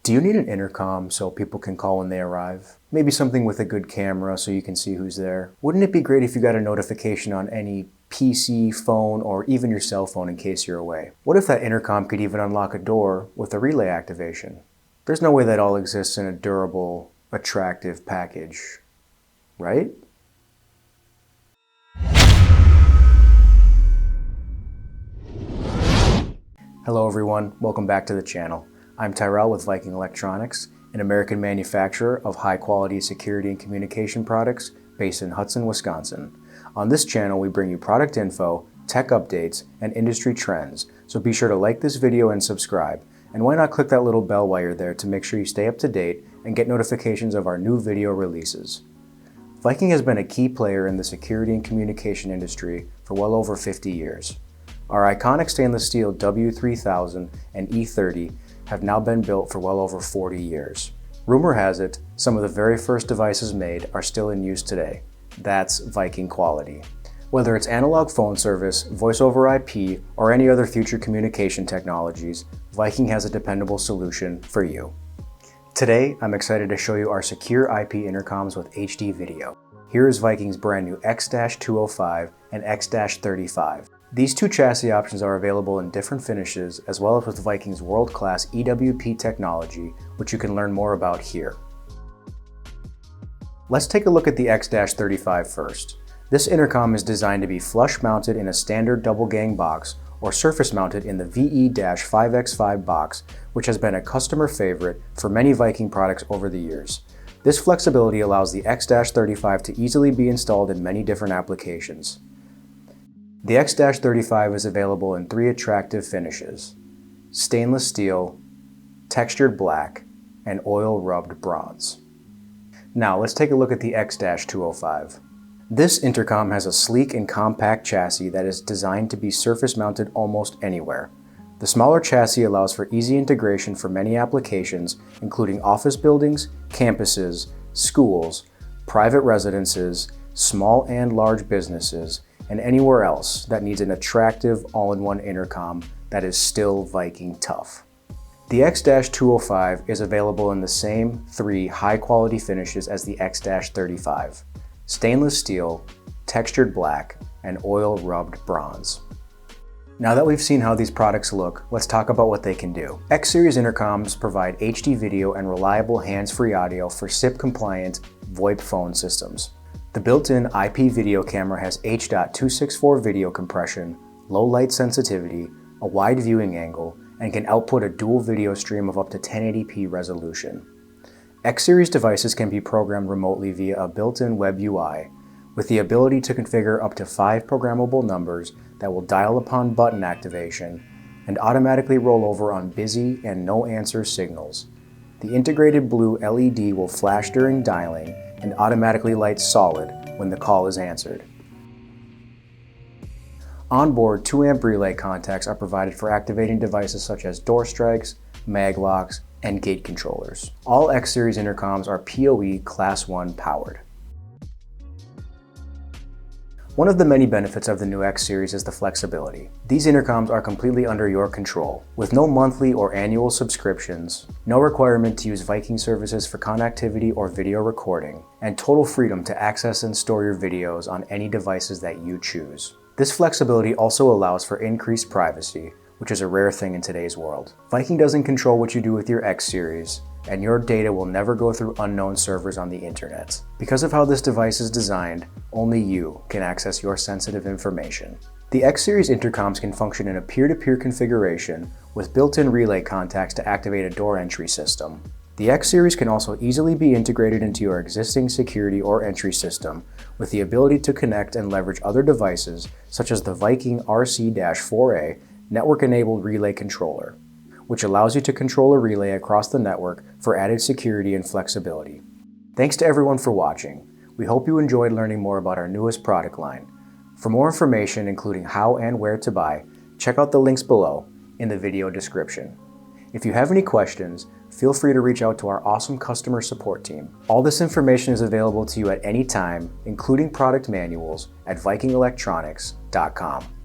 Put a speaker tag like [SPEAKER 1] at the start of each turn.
[SPEAKER 1] Do you need an intercom so people can call when they arrive? Maybe something with a good camera so you can see who's there? Wouldn't it be great if you got a notification on any PC, phone, or even your cell phone in case you're away? What if that intercom could even unlock a door with a relay activation? There's no way that all exists in a durable, attractive package, right? Hello everyone, welcome back to the channel. I'm Tyrell with Viking Electronics, an American manufacturer of high-quality security and communication products based in Hudson, Wisconsin. On this channel, we bring you product info, tech updates, and industry trends, so be sure to like this video and subscribe. And why not click that little bell while you're there to make sure you stay up to date and get notifications of our new video releases. Viking has been a key player in the security and communication industry for well over 50 years. Our iconic stainless steel W3000 and E30 have now been built for well over 40 years. Rumor has it, some of the very first devices made are still in use today. That's Viking quality. Whether it's analog phone service, voice over IP, or any other future communication technologies, Viking has a dependable solution for you. Today, I'm excited to show you our secure IP intercoms with HD video. Here is Viking's brand new X-205 and X-35. These two chassis options are available in different finishes, as well as with Viking's world-class EWP technology, which you can learn more about here. Let's take a look at the X-35 first. This intercom is designed to be flush-mounted in a standard double-gang box or surface-mounted in the VE-5X5 box, which has been a customer favorite for many Viking products over the years. This flexibility allows the X-35 to easily be installed in many different applications. The X-35 is available in three attractive finishes: stainless steel, textured black, and oil-rubbed bronze. Now let's take a look at the X-205. This intercom has a sleek and compact chassis that is designed to be surface-mounted almost anywhere. The smaller chassis allows for easy integration for many applications, including office buildings, campuses, schools, private residences, small and large businesses, and anywhere else that needs an attractive all-in-one intercom that is still Viking tough. The X-205 is available in the same three high-quality finishes as the X-35: stainless steel, textured black, and oil-rubbed bronze. Now that we've seen how these products look, let's talk about what they can do. X-Series intercoms provide HD video and reliable hands-free audio for SIP-compliant VoIP phone systems. The built-in IP video camera has H.264 video compression, low light sensitivity, a wide viewing angle, and can output a dual video stream of up to 1080p resolution. X-Series devices can be programmed remotely via a built-in web UI, with the ability to configure up to 5 programmable numbers that will dial upon button activation and automatically roll over on busy and no-answer signals. The integrated blue LED will flash during dialing and automatically light solid when the call is answered. Onboard 2-amp relay contacts are provided for activating devices such as door strikes, mag locks, and gate controllers. All X-Series intercoms are PoE Class 1 powered. One of the many benefits of the new X-Series is the flexibility. These intercoms are completely under your control, with no monthly or annual subscriptions, no requirement to use Viking services for connectivity or video recording, and total freedom to access and store your videos on any devices that you choose. This flexibility also allows for increased privacy, which is a rare thing in today's world. Viking doesn't control what you do with your X-Series, and your data will never go through unknown servers on the internet. Because of how this device is designed, only you can access your sensitive information. The X-Series intercoms can function in a peer-to-peer configuration with built-in relay contacts to activate a door entry system. The X-Series can also easily be integrated into your existing security or entry system with the ability to connect and leverage other devices such as the Viking RC-4A network-enabled relay controller, which allows you to control a relay across the network for added security and flexibility. Thanks to everyone for watching. We hope you enjoyed learning more about our newest product line. For more information, including how and where to buy, check out the links below in the video description. If you have any questions, feel free to reach out to our awesome customer support team. All this information is available to you at any time, including product manuals, at vikingelectronics.com.